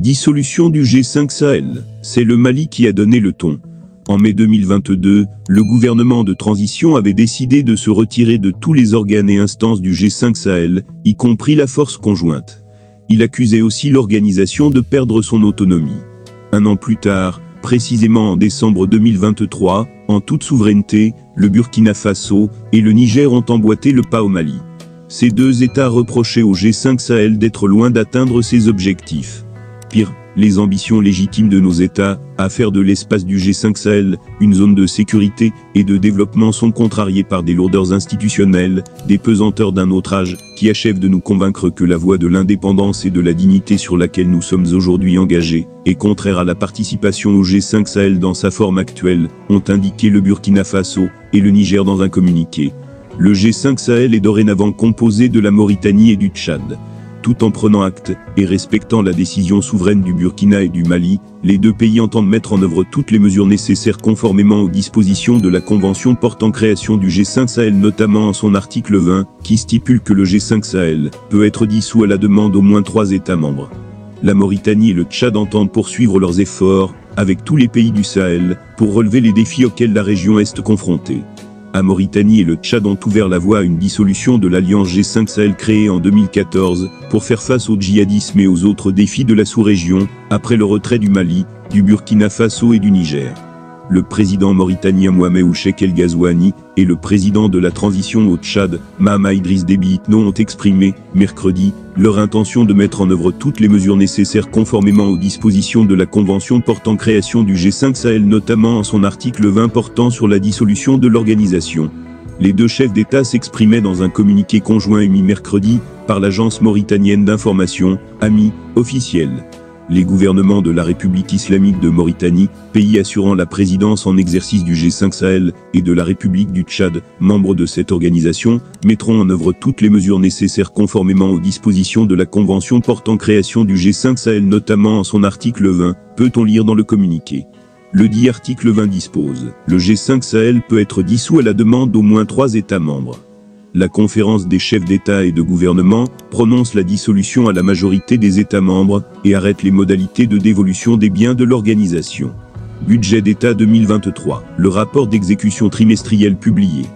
Dissolution du G5 Sahel. C'est le Mali qui a donné le ton. En mai 2022, le gouvernement de transition avait décidé de se retirer de tous les organes et instances du G5 Sahel, y compris la force conjointe. Il accusait aussi l'organisation de perdre son autonomie. Un an plus tard, précisément en décembre 2023, en toute souveraineté, le Burkina Faso et le Niger ont emboîté le pas au Mali. Ces deux États reprochaient au G5 Sahel d'être loin d'atteindre ses objectifs. Pire, les ambitions légitimes de nos États à faire de l'espace du G5 Sahel une zone de sécurité et de développement sont contrariées par des lourdeurs institutionnelles, des pesanteurs d'un autre âge, qui achèvent de nous convaincre que la voie de l'indépendance et de la dignité sur laquelle nous sommes aujourd'hui engagés est contraire à la participation au G5 Sahel dans sa forme actuelle, ont indiqué le Burkina Faso et le Niger dans un communiqué. Le G5 Sahel est dorénavant composé de la Mauritanie et du Tchad. Tout en prenant acte et respectant la décision souveraine du Burkina et du Mali, les deux pays entendent mettre en œuvre toutes les mesures nécessaires conformément aux dispositions de la Convention portant création du G5 Sahel, notamment en son article 20, qui stipule que le G5 Sahel peut être dissous à la demande d'au moins 3 États membres. La Mauritanie et le Tchad entendent poursuivre leurs efforts, avec tous les pays du Sahel, pour relever les défis auxquels la région est confrontée. La Mauritanie et le Tchad ont ouvert la voie à une dissolution de l'alliance G5 Sahel créée en 2014 pour faire face au djihadisme et aux autres défis de la sous-région, après le retrait du Mali, du Burkina Faso et du Niger. Le président mauritanien Mohamed Ould El Ghazouani et le président de la transition au Tchad, Mahamat Idriss Déby Itno, ont exprimé, mercredi, leur intention de mettre en œuvre toutes les mesures nécessaires conformément aux dispositions de la Convention portant création du G5 Sahel, notamment en son article 20 portant sur la dissolution de l'organisation. Les deux chefs d'État s'exprimaient dans un communiqué conjoint émis mercredi par l'agence mauritanienne d'information, AMI, officielle. Les gouvernements de la République islamique de Mauritanie, pays assurant la présidence en exercice du G5 Sahel, et de la République du Tchad, membres de cette organisation, mettront en œuvre toutes les mesures nécessaires conformément aux dispositions de la Convention portant création du G5 Sahel, notamment en son article 20, peut-on lire dans le communiqué. Le dit article 20 dispose, le G5 Sahel peut être dissous à la demande d'au moins 3 États membres. La conférence des chefs d'État et de gouvernement prononce la dissolution à la majorité des États membres et arrête les modalités de dévolution des biens de l'organisation. Budget d'État 2023. Le rapport d'exécution trimestriel publié.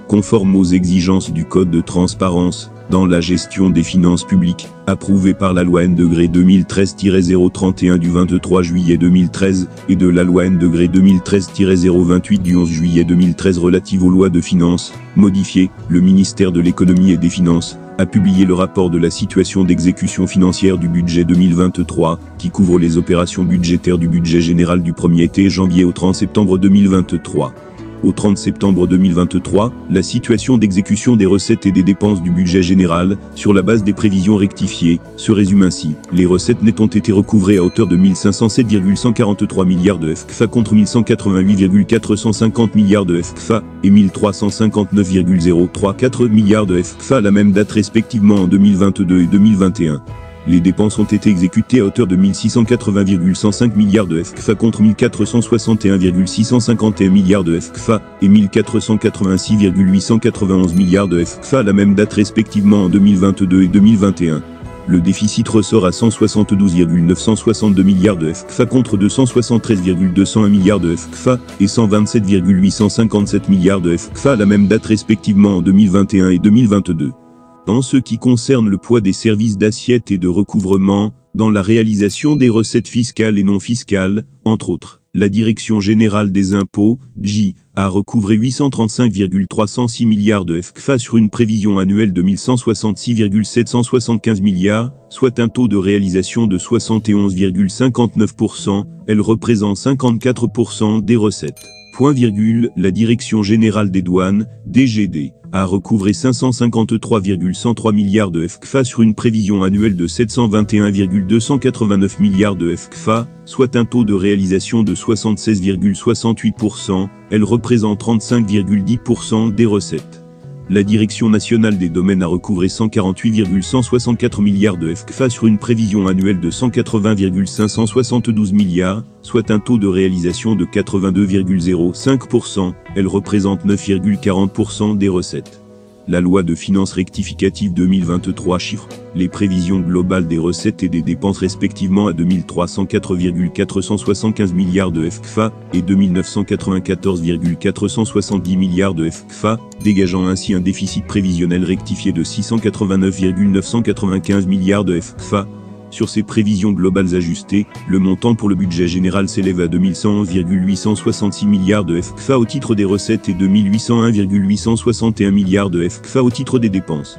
Conforme aux exigences du Code de transparence dans la gestion des finances publiques, approuvé par la loi N-2013-031 du 23 juillet 2013 et de la loi N-2013-028 du 11 juillet 2013 relative aux lois de finances, modifiées, le ministère de l'économie et des finances a publié le rapport de la situation d'exécution financière du budget 2023, qui couvre les opérations budgétaires du budget général du 1er été janvier au 30 septembre 2023. Au 30 septembre 2023, la situation d'exécution des recettes et des dépenses du budget général, sur la base des prévisions rectifiées, se résume ainsi. Les recettes nettes ont été recouvrées à hauteur de 1507,143 milliards de FCFA contre 1188,450 milliards de FCFA et 1359,034 milliards de FCFA à la même date respectivement en 2022 et 2021. Les dépenses ont été exécutées à hauteur de 1680,105 milliards de FCFA contre 1461,651 milliards de FCFA et 1486,891 milliards de FCFA à la même date respectivement en 2022 et 2021. Le déficit ressort à 172,962 milliards de FCFA contre 273,201 milliards de FCFA et 127,857 milliards de FCFA à la même date respectivement en 2021 et 2022. En ce qui concerne le poids des services d'assiette et de recouvrement, dans la réalisation des recettes fiscales et non fiscales, entre autres, la Direction générale des impôts, DGI, a recouvré 835,306 milliards de FCFA sur une prévision annuelle de 1166,775 milliards, soit un taux de réalisation de 71,59%, elle représente 54% des recettes. La Direction générale des douanes, DGD, a recouvré 553,103 milliards de FCFA sur une prévision annuelle de 721,289 milliards de FCFA, soit un taux de réalisation de 76,68%, elle représente 35,10% des recettes. La Direction nationale des domaines a recouvré 148,164 milliards de FCFA sur une prévision annuelle de 180,572 milliards, soit un taux de réalisation de 82,05%, elle représente 9,40% des recettes. La loi de finances rectificative 2023 chiffre les prévisions globales des recettes et des dépenses respectivement à 2304,475 milliards de FCFA et 2994,470 milliards de FCFA, dégageant ainsi un déficit prévisionnel rectifié de 689,995 milliards de FCFA. Sur ces prévisions globales ajustées, le montant pour le budget général s'élève à 2111,866 milliards de FCFA au titre des recettes et 2801,861 milliards de FCFA au titre des dépenses.